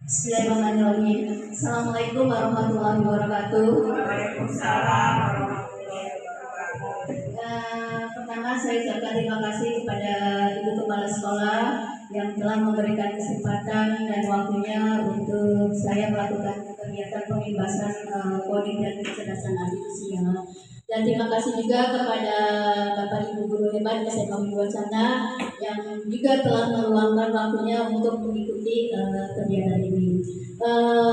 Bismillahirrahmanirrahim. Assalamualaikum warahmatullahi wabarakatuh. Waalaikumsalam warahmatullahi wabarakatuh. Pertama saya ucapkan terima kasih kepada Ibu Kepala Sekolah yang telah memberikan kesempatan dan waktunya untuk saya melakukan kegiatan pembebasan coding dan kecerdasan artifisial. Dan terima kasih juga kepada Bapak Ibu Guru hebat SMA Wacana yang juga telah meluangkan waktunya untuk mengikuti kegiatan ini.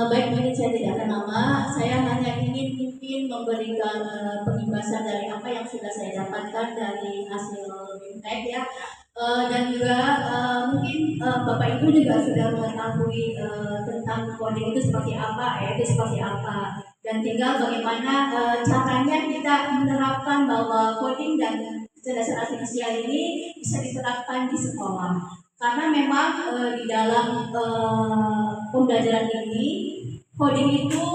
Baik, mungkin saya tidak akan lama. Saya hanya ingin mungkin memberikan penjelasan dari apa yang sudah saya dapatkan dari hasil BIMTEK ya. Dan juga mungkin Bapak Ibu juga sudah mengetahui tentang coding itu seperti apa, itu seperti apa. Dan tinggal bagaimana caranya kita menerapkan bahwa coding dan kecerdasan artifisial ini bisa diterapkan di sekolah. Karena memang di dalam pembelajaran ini coding itu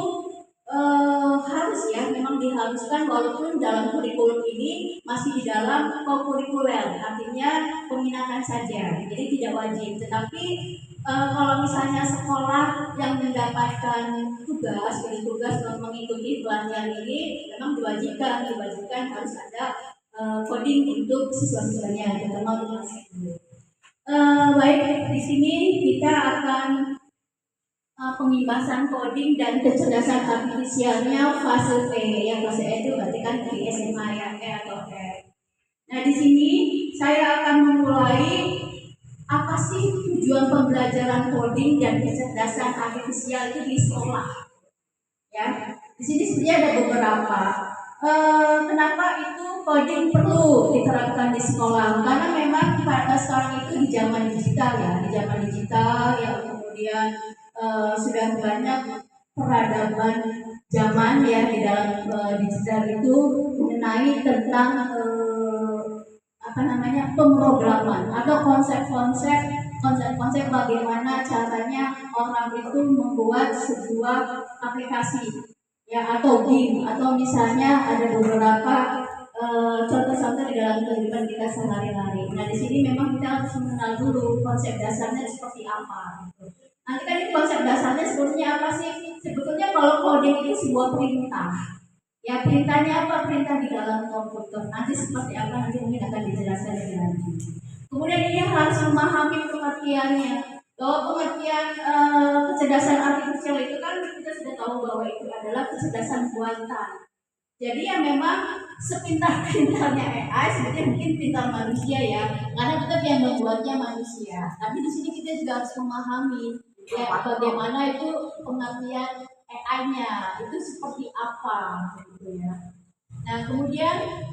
harus ya, memang diharuskan walaupun dalam kurikulum ini masih di dalam co-kurikuler, artinya peminatan saja, jadi tidak wajib. Tetapi kalau misalnya sekolah yang mendapatkan tugas untuk mengikuti pelatihan ini memang diwajibkan harus ada coding untuk siswa-siswanya, terutama untuk siswa. Baik, di sini kita akan pembebasan coding dan kecerdasan artifisialnya fase E. Yang fase E itu berarti kan di SMA ya, E atau E. Nah, di sini saya akan memulai apa sih tujuan pembelajaran coding dan kecerdasan artifisial itu di sekolah. Ya, di sini sebenarnya ada beberapa. Kenapa itu coding perlu diterapkan di sekolah? Karena memang pada sekarang itu di zaman digital ya, kemudian sudah banyak peradaban zaman ya di dalam digital itu mengenai tentang pemrograman atau konsep-konsep bagaimana caranya orang itu membuat sebuah aplikasi ya, atau game, atau misalnya ada beberapa contoh-contoh di dalam kehidupan kita sehari-hari. Nah, di sini memang kita harus mengenal dulu konsep dasarnya seperti apa. Nanti kan ini konsep dasarnya sebetulnya apa sih? Sebetulnya kalau coding itu sebuah perintah. Ya, perintahnya apa? Perintah di dalam komputer. Nanti seperti apa nanti mungkin akan dijelaskan lebih lanjut. Kemudian ini harus memahami pengertiannya. Bahwa pengertian kecerdasan artifisial itu kan kita sudah tahu bahwa itu adalah kecerdasan buatan. Jadi ya memang sepintar-pintarnya AI sebetulnya mungkin pintar manusia ya, karena tetap yang membuatnya manusia. Tapi di sini kita juga harus memahami ya bagaimana itu pengertian AI-nya itu seperti apa gitu ya. Nah, kemudian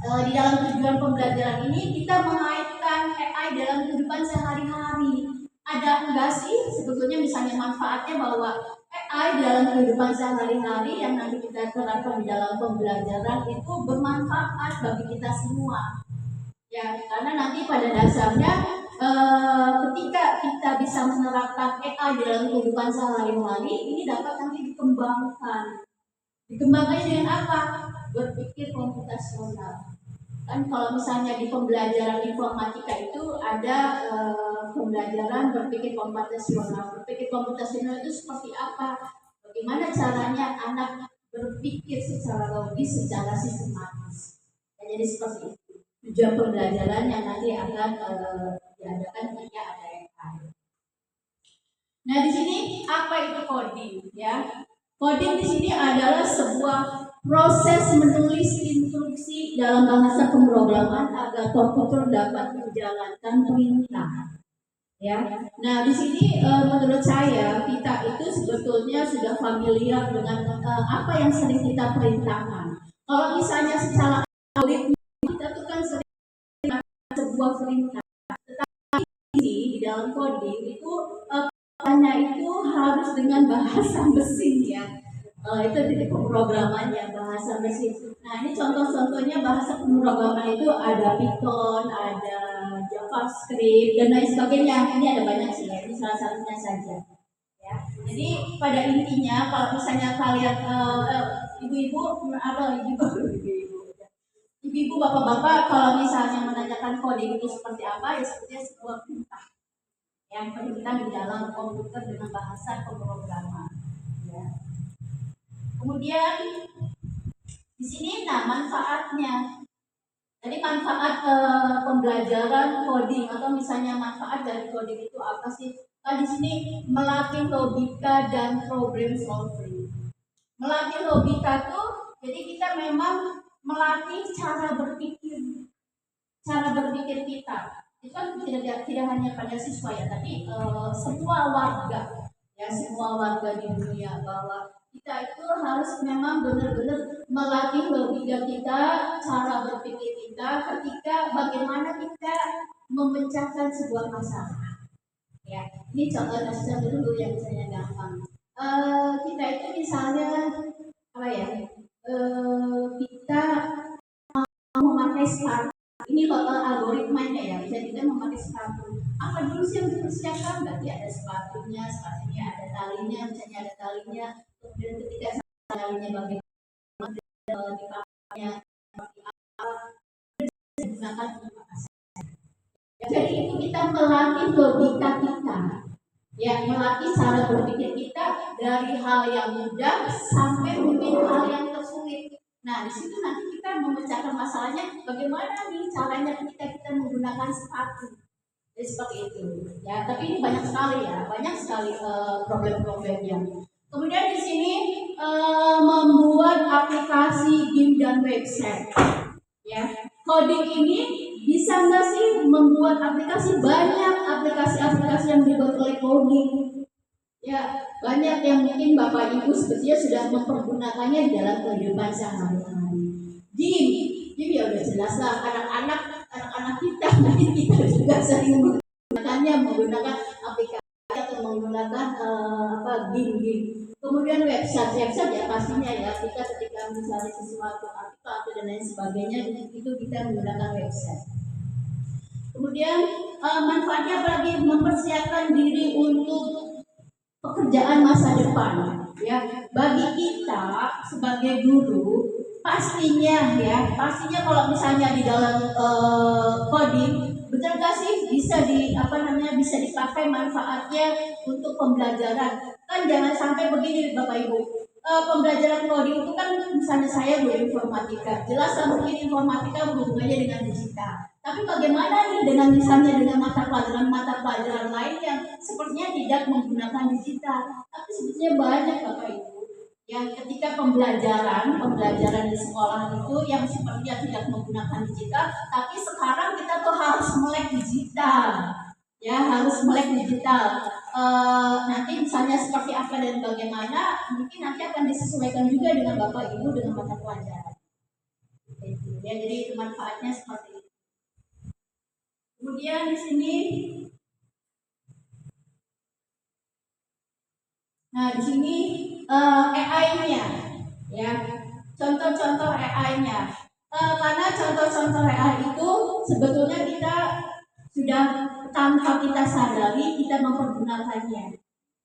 di dalam tujuan pembelajaran ini kita mengaitkan AI dalam kehidupan sehari-hari. Ada enggak sih sebetulnya misalnya manfaatnya bahwa AI dalam kehidupan sehari-hari yang nanti kita terapkan di dalam pembelajaran itu bermanfaat bagi kita semua. Ya, karena nanti pada dasarnya ketika kita bisa menerapkan AI dalam kehidupan sehari-hari, ini dapat nanti dikembangkan. Dikembangkannya dengan apa? Berpikir komputasional. Kan kalau misalnya di pembelajaran informatika itu ada pembelajaran berpikir komputasional. Berpikir komputasional itu seperti apa? Bagaimana caranya anak berpikir secara logis, secara sistematis. Ya, jadi seperti itu. Tujuan pembelajaran yang nanti akan diadakan ketika ada AI. Nah, di sini apa itu coding? Ya, coding di sini adalah sebuah proses menulis instruksi dalam bahasa pemrograman agar komputer dapat menjalankan perintah. Ya, nah di sini menurut saya kita itu sebetulnya sudah familiar dengan apa yang sering kita perintahkan. Kalau misalnya secara algoritma kita tuh kan sering sebuah perintah, tetapi di dalam coding itu hanya itu harus dengan bahasa mesin ya. Itu titik pemrogramannya bahasa mesin. Nah, ini contoh-contohnya bahasa pemrograman itu ada Python, ada JavaScript dan lain sebagainya. Ini ada banyak sih ya, ini salah satunya saja. Ya. Jadi pada intinya kalau misalnya kalian ibu-ibu atau ibu-ibu bapak-bapak kalau misalnya menanyakan coding itu seperti apa, ya sepertinya sebuah perintah. yang pendidikan di dalam komputer dengan bahasa pemrograman. Ya. Kemudian di sini, nah manfaatnya. Jadi manfaat pembelajaran coding atau misalnya manfaat dari coding itu apa sih? Nah, di sini melatih logika dan problem solving. Melatih logika tuh, jadi kita memang melatih cara berpikir kita. Itu kan tidak hanya pada siswa ya, tapi semua warga, ya semua warga di dunia, bahwa kita itu harus memang benar-benar melatih logika kita, cara berpikir kita, ketika bagaimana kita memecahkan sebuah masalah. Ya, ini contoh dulu yang misalnya gampang. Kita itu misalnya apa ya? Kita memakai sepatu. Ini algoritmanya ya, bisa kita memakai sepatu. Apa dulu sih yang dipersiapkan? Berarti ada sepatunya ada talinya, misalnya ada talinya. Kemudian ketika talinya bagaimana dipakainya, seperti apa digunakan untuk apa saja. Jadi itu kita melatih logika kita, ya melatih cara berpikir kita dari hal yang mudah sampai mungkin hal yang tersulit. Nah, di situ nanti kita memecahkan masalahnya bagaimana nih caranya ketika kita menggunakan sepatu. Jadi seperti itu. Ya, tapi ini banyak sekali ya, banyak sekali problem-problemnya. Kemudian di sini membuat aplikasi game dan website. Ya, coding ini bisa nggak sih membuat aplikasi? Banyak aplikasi-aplikasi yang dibuat oleh coding. Ya, banyak yang mungkin Bapak Ibu sebetulnya sudah mempergunakannya di dalam kehidupan sehari-hari. Game ya udah jelas lah, anak-anak kita mungkin kita juga sering menggunakan aplikasi atau menggunakan game. Kemudian website ya pastinya ya, kita ketika mencari sesuatu artikel atau dan lain sebagainya itu kita menggunakan website. Kemudian manfaatnya apalagi? Mempersiapkan diri untuk pekerjaan masa depan, ya bagi kita sebagai guru pastinya kalau misalnya di dalam coding, betul nggak sih bisa bisa dipakai manfaatnya untuk pembelajaran. Kan jangan sampai begini Bapak Ibu, pembelajaran coding itu kan misalnya saya guru informatika, jelas mungkin informatika berhubungannya dengan digital. Tapi bagaimana nih dengan misalnya dengan mata pelajaran lain yang sepertinya tidak menggunakan digital, tapi sebetulnya banyak Bapak Ibu yang ketika pembelajaran di sekolah itu yang sepertinya tidak menggunakan digital, tapi sekarang kita tuh harus melek digital, ya harus melek digital. Nanti misalnya seperti apa dan bagaimana, mungkin nanti akan disesuaikan juga dengan Bapak Ibu dengan mata pelajaran. Ya, jadi itu manfaatnya seperti itu. Kemudian di sini, nah di sini AI-nya, ya contoh-contoh AI-nya. Karena contoh-contoh AI itu sebetulnya kita sudah tanpa kita sadari kita mempergunakannya.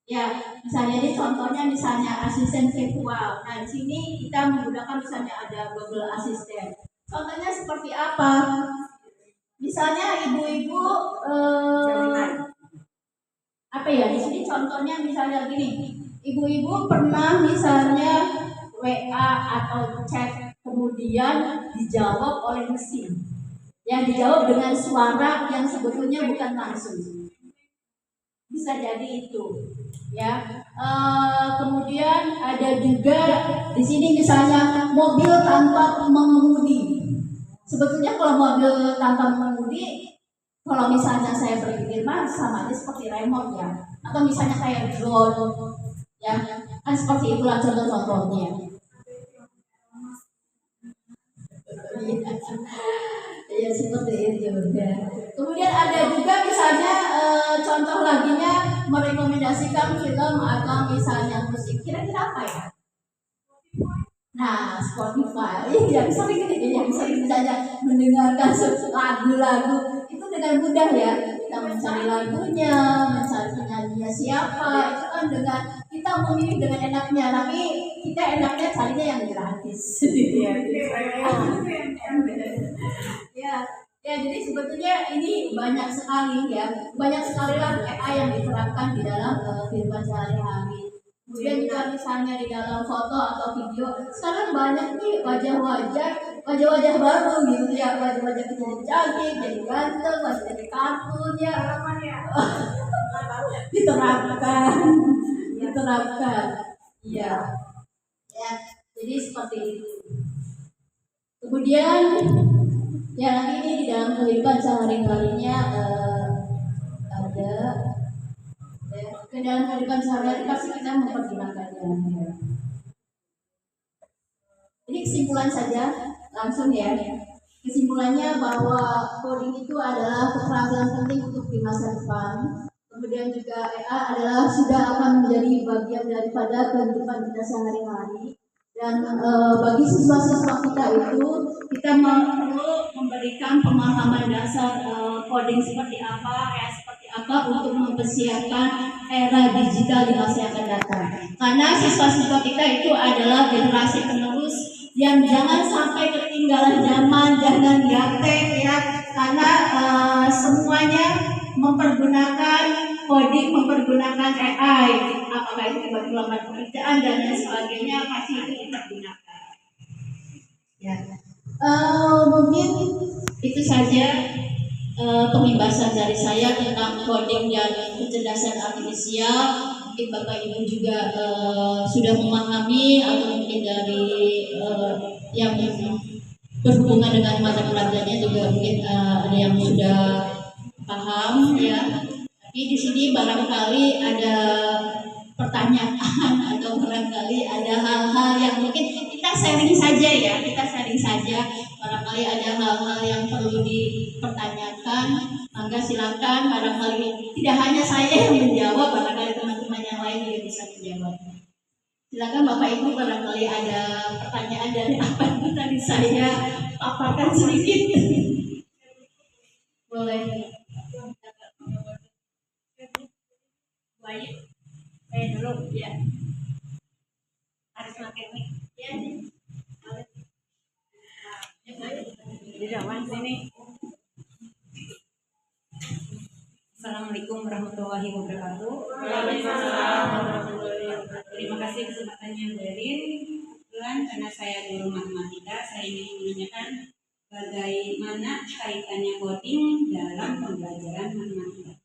Ya, misalnya ini contohnya misalnya asisten virtual. Nah di sini kita menggunakan misalnya ada Google Assistant. Contohnya seperti apa? Misalnya ibu-ibu di sini contohnya misalnya gini, ibu-ibu pernah misalnya WA atau chat kemudian dijawab oleh mesin, yang dijawab dengan suara yang sebetulnya bukan langsung, bisa jadi itu, ya. Kemudian ada juga di sini misalnya mobil tanpa mengemudi. Sebetulnya kalau mobil tanpa mengemudi, kalau misalnya saya berpikir sama aja seperti remote ya, atau misalnya kayak drone, ya kan seperti itulah contoh-contohnya. Ya seperti itu ya. Kemudian ada juga misalnya contoh laginya merekomendasikan film atau misalnya musik. Kira-kira apa ya? Nah, Spotify, yang sering misalnya mendengarkan lagu-lagu itu dengan mudah ya. Kita mencari lagunya, mencari penyanyinya siapa, itu kan dengan kita memilih dengan enaknya, tapi kita enaknya carinya yang gratis. Ya, Ya, jadi sebetulnya ini banyak sekali ya, banyak sekali lah AI yang diterapkan di dalam kehidupan sehari-hari. Kemudian juga misalnya di dalam foto atau video, sekarang banyak nih wajah-wajah baru gitu ya, wajah-wajah kita jadi cantik, jadi ganteng, wajah jadi kartun ya, diterapkan, diterapkan, iya, ya, jadi seperti itu. Kemudian ya nanti ini di dalam kehidupan sehari-harinya ada ya, ke dalam kehidupan sehari-hari pasti kita mempergunakannya. Ya. Ini kesimpulan saja langsung ya. Kesimpulannya bahwa coding itu adalah keterampilan penting untuk di masa depan. Kemudian juga AI adalah sudah akan menjadi bagian daripada kehidupan kita sehari-hari. Dan bagi siswa-siswa kita itu kita perlu memberikan pemahaman dasar coding seperti apa, seperti apa untuk mempersiapkan era digital di masa yang akan datang. Karena siswa-siswa kita itu adalah generasi penerus yang jangan sampai ketinggalan zaman, jangan gaptek ya, karena semuanya mempergunakan coding, mempergunakan AI, apakah itu buat pelamar pekerjaan dan lain sebagainya, pasti itu dipergunakan. Ya, mungkin itu saja pembahasan dari saya tentang coding dan kecerdasan artifisial. Mungkin Bapak Ibu juga sudah memahami atau mungkin dari yang berhubungan dengan mata pelajarannya juga mungkin ada yang sudah paham ya. Tapi di sini barangkali ada pertanyaan atau barangkali ada hal-hal yang mungkin kita sharing saja ya, barangkali ada hal-hal yang perlu dipertanyakan, maka silakan, barangkali tidak hanya saya yang menjawab, barangkali teman-teman yang lain juga bisa menjawab. Silakan Bapak Ibu, barangkali ada pertanyaan dari apa yang tadi saya paparkan sedikit. Boleh. Baik, saya dulu ya. Harus pakai mic ya. Di depan sini. Assalamualaikum warahmatullahi wabarakatuh. Waalaikumsalam warahmatullahi wabarakatuh. Terima kasih kesempatannya Bu Erin. Kebetulan karena saya guru matematika, saya ingin menanyakan bagaimana kaitannya coding dalam pembelajaran matematika.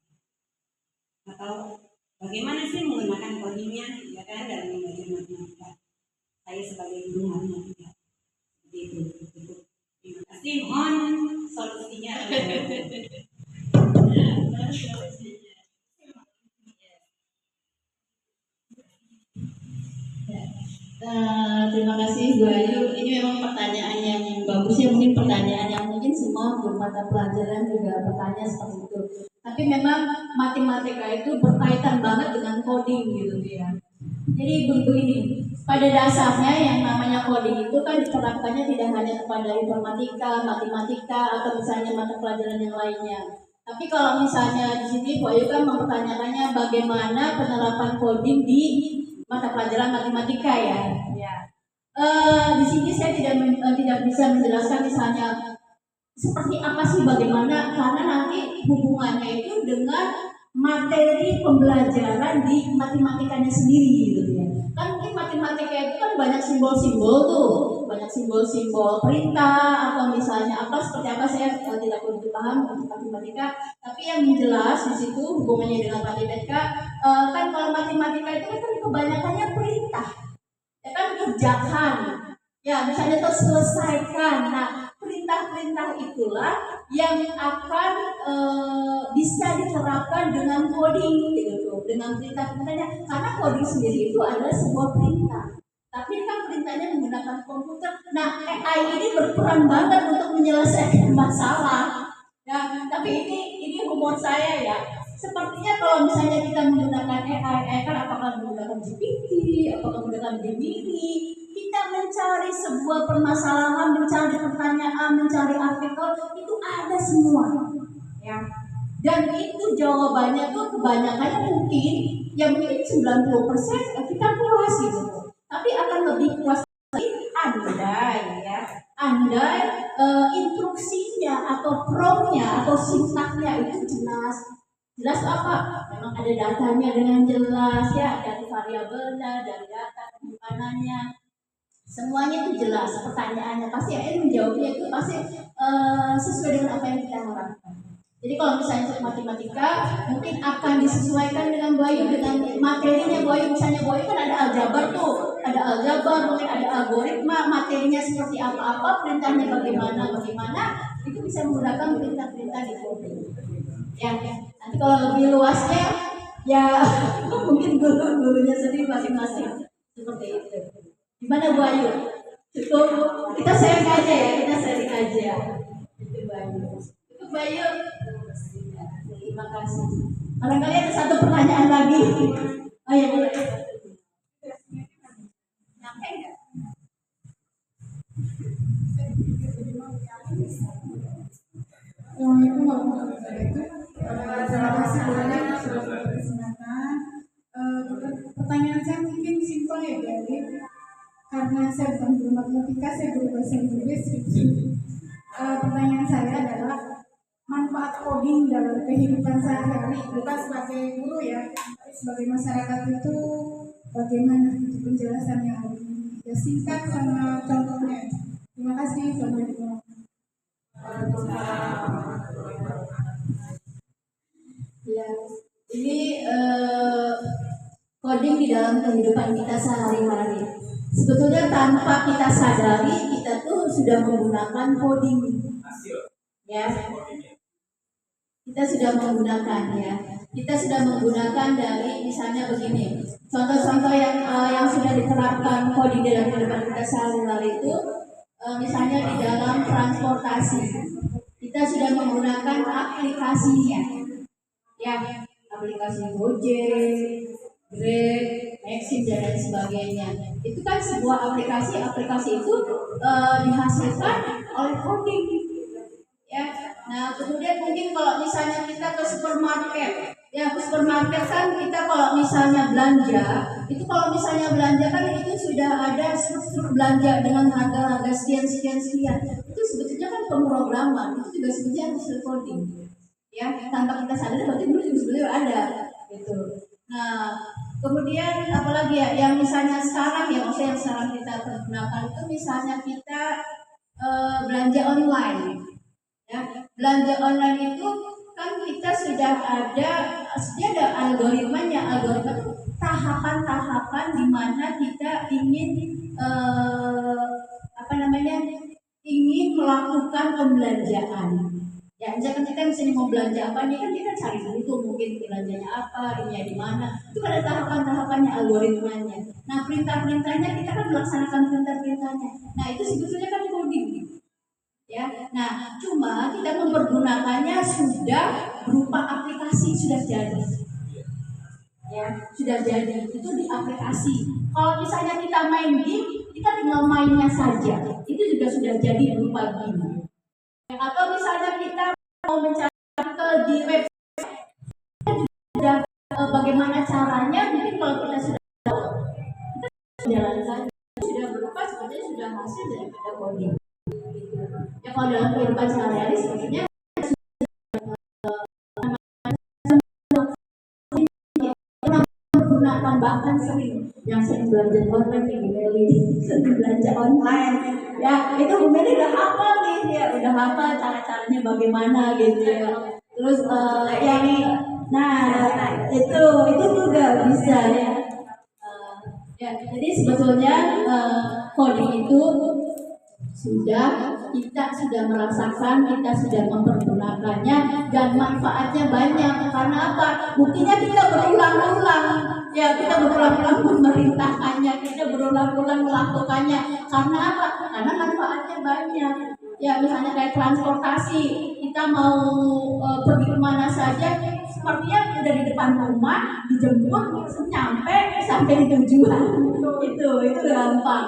Atau bagaimana sih menggunakan codingnya ya kan dalam belajar matematika. Saya sebagai guru matematika. Seperti itu. Terima kasih, mohon solusinya. Terima kasih Bu Ayu. Ini memang pertanyaan yang bagus ya, mungkin pertanyaan yang mungkin semua guru mata pelajaran juga bertanya seperti itu. Tapi memang matematika itu berkaitan banget dengan coding gitu ya. Jadi begini, pada dasarnya yang namanya coding itu kan diterapkannya tidak hanya kepada informatika, matematika atau misalnya mata pelajaran yang lainnya. Tapi kalau misalnya di sini Bu Ayu kan mempertanyakannya bagaimana penerapan coding di mata pelajaran matematika ya. Di sini saya tidak bisa menjelaskan misalnya seperti apa sih bagaimana, karena nanti hubungannya itu dengan materi pembelajaran di matematikanya sendiri gitu ya. Kan mungkin matematika itu kan banyak simbol-simbol tuh, banyak simbol-simbol perintah atau misalnya apa seperti apa, saya tidak begitu paham untuk matematika. Tapi yang jelas di situ hubungannya dengan matematika, kan kalau matematika itu kan kebanyakannya perintah. Ya kan, kerjakan, ya misalnya itu selesaikan. Nah, perintah-perintah itulah yang akan bisa diterapkan dengan coding gitu, dengan perintah-perintahnya. Karena coding sendiri itu adalah sebuah perintah, tapi kan perintahnya menggunakan komputer. Nah, AI ini berperan banget untuk menyelesaikan masalah. Ya, tapi ini humor saya ya. Sepertinya kalau misalnya kita menggunakan AI kan apakah menggunakan GPT, apakah menggunakan Gemini, kita mencari sebuah permasalahan, mencari pertanyaan, mencari artikel, itu ada semua. Ya. Dan itu jawabannya tuh kebanyakannya mungkin, ya mungkin 90% kita puas gitu. Tapi akan lebih puas lagi andai instruksinya atau atau promnya atau sintaknya itu jelas. Jelas apa? Memang ada datanya dengan jelas ya, dari variabelnya, dari data penyimpanannya, semuanya itu jelas. Pertanyaannya pasti menjawabnya itu pasti sesuai dengan apa yang kita harapkan. Jadi kalau misalnya untuk matematika mungkin akan disesuaikan dengan Bayu, dengan materinya Bayu. Misalnya Bayu kan ada aljabar tuh, ada aljabar, mungkin ada algoritma, materinya seperti apa, perintahnya bagaimana, itu bisa menggunakan perintah-perintah di coding. Ya, nanti kalau lebih luasnya ya mungkin gurunya sendiri masing-masing seperti itu. Gimana Bu Ayu? Cukup kita sharing aja ya, Itu Bayu. Terima kasih. Barangkali ada satu pertanyaan lagi. Oh ya boleh. Nyampe nggak? Assalamualaikum warahmatullahi wabarakatuh. Terima kasih banyak sudah berkesempatan. Pertanyaan saya mungkin simpel ya, jadi karena saya bukan guru matematika, saya guru bahasa Inggris. Pertanyaan saya adalah manfaat coding dalam kehidupan sehari-hari, bukan sebagai guru ya, tapi sebagai masyarakat itu bagaimana itu penjelasannya, ya singkat sama contohnya. Terima kasih. Assalamualaikum. Ya, ini coding di dalam kehidupan kita sehari-hari. Sebetulnya tanpa kita sadari kita tuh sudah menggunakan coding. Ya, kita sudah menggunakan ya. Kita sudah menggunakan dari misalnya begini. Contoh-contoh yang sudah diterapkan coding dalam kehidupan kita sehari-hari itu misalnya di dalam transportasi. Kita sudah menggunakan aplikasinya. Ya, aplikasi Gojek, Grab, Maxim dan lain sebagainya. Itu kan sebuah aplikasi itu dihasilkan oleh coding. Ya, nah kemudian mungkin kalau misalnya kita ke supermarket, ya ke supermarket kan kita kalau misalnya belanja, itu kalau misalnya belanja kan itu sudah ada struktur belanja dengan harga sekian. Itu sebetulnya kan pemrograman, itu juga sebetulnya hasil coding. Ya, tanpa kita sadar berarti dulu juga sebenarnya ada gitu. Nah, kemudian apalagi ya yang misalnya sekarang ya, maksudnya yang sekarang kita gunakan itu misalnya kita belanja online. Ya, belanja online itu kan kita sudah ada algoritmanya. Algoritma itu tahapan-tahapan di mana kita ingin ingin melakukan pembelanjaan. Ya, misalkan kita misalnya mau belanja apa nih kan kita cari dulu tuh mungkin belanjanya apa, ini di mana. Itu ada tahapan-tahapannya, algoritmanya. Nah, perintah-perintahnya kita kan melaksanakan perintah-perintahnya. Nah, itu sebetulnya kan coding. Ya. Nah, cuma kita mempergunakannya sudah berupa aplikasi, sudah jadi. Ya, sudah jadi. Itu di aplikasi. Kalau misalnya kita main game, kita tinggal mainnya saja. Itu juga sudah jadi berupa game. Atau misalnya kita mau mencari di website sudah bagaimana caranya, mungkin kalau kita sudah tahu kita jalankan, sudah berupa sebenarnya sudah hasil daripada coding. Ya kalau dalam kehidupan sehari-hari sebetulnya menggunakan bahkan sering belanja online nih, sering belanja online. Ya itu mungkin udah hafal nih, ya udah hafal cara-caranya bagaimana gitu ya. Terus itu juga bisa ya. Ya jadi sebetulnya coding itu kita sudah merasakan, kita sudah mempergunakannya dan manfaatnya banyak. Karena apa? Buktinya kita berulang-ulang. Ya, kita berulang-ulang memerintahkannya, kita berulang-ulang melakukannya. Karena apa? Karena manfaatnya banyak. Ya, misalnya kayak transportasi, kita mau pergi kemana saja, sepertinya udah di depan rumah, dijemput, sampai di tujuan. Itu gampang.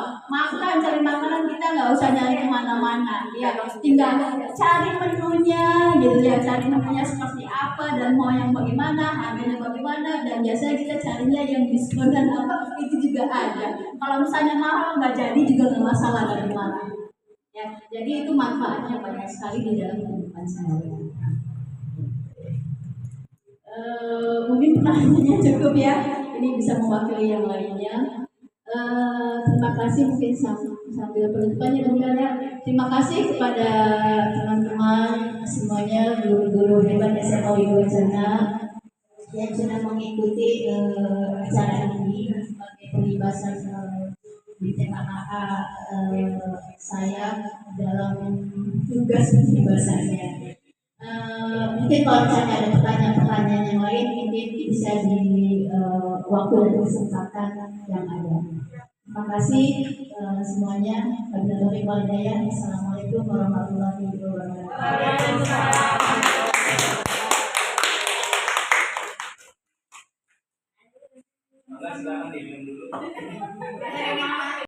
Cari makanan kita nggak usah nyari kemana-mana, ya tinggal cari menunya gitu ya, cari menunya seperti apa dan mau yang bagaimana, harganya bagaimana, dan biasanya kita carinya yang diskon dan apa itu juga ada. Kalau misalnya mahal nggak jadi juga nggak masalah dari mana. Ya, jadi itu manfaatnya banyak sekali di dalam kehidupan sehari-hari. Mungkin pertanyaannya cukup ya. Ini bisa mewakili yang lainnya. Terima kasih mungkin sambil penutupannya kemudian ya. Terima kasih kepada teman-teman semuanya, guru-guru hebat SMA Wiwacana yang sudah mengikuti acara ini sebagai pelibasan di TKA saya dalam tugas pelibasannya. Mungkin kalau misalnya ada pertanyaan-pertanyaan yang lain mungkin bisa di waktu dan kesempatan yang ada. Terima kasih semuanya. Wabillahi taufiq wal hidayah. Assalamualaikum warahmatullahi wabarakatuh. Silakan diminum dulu.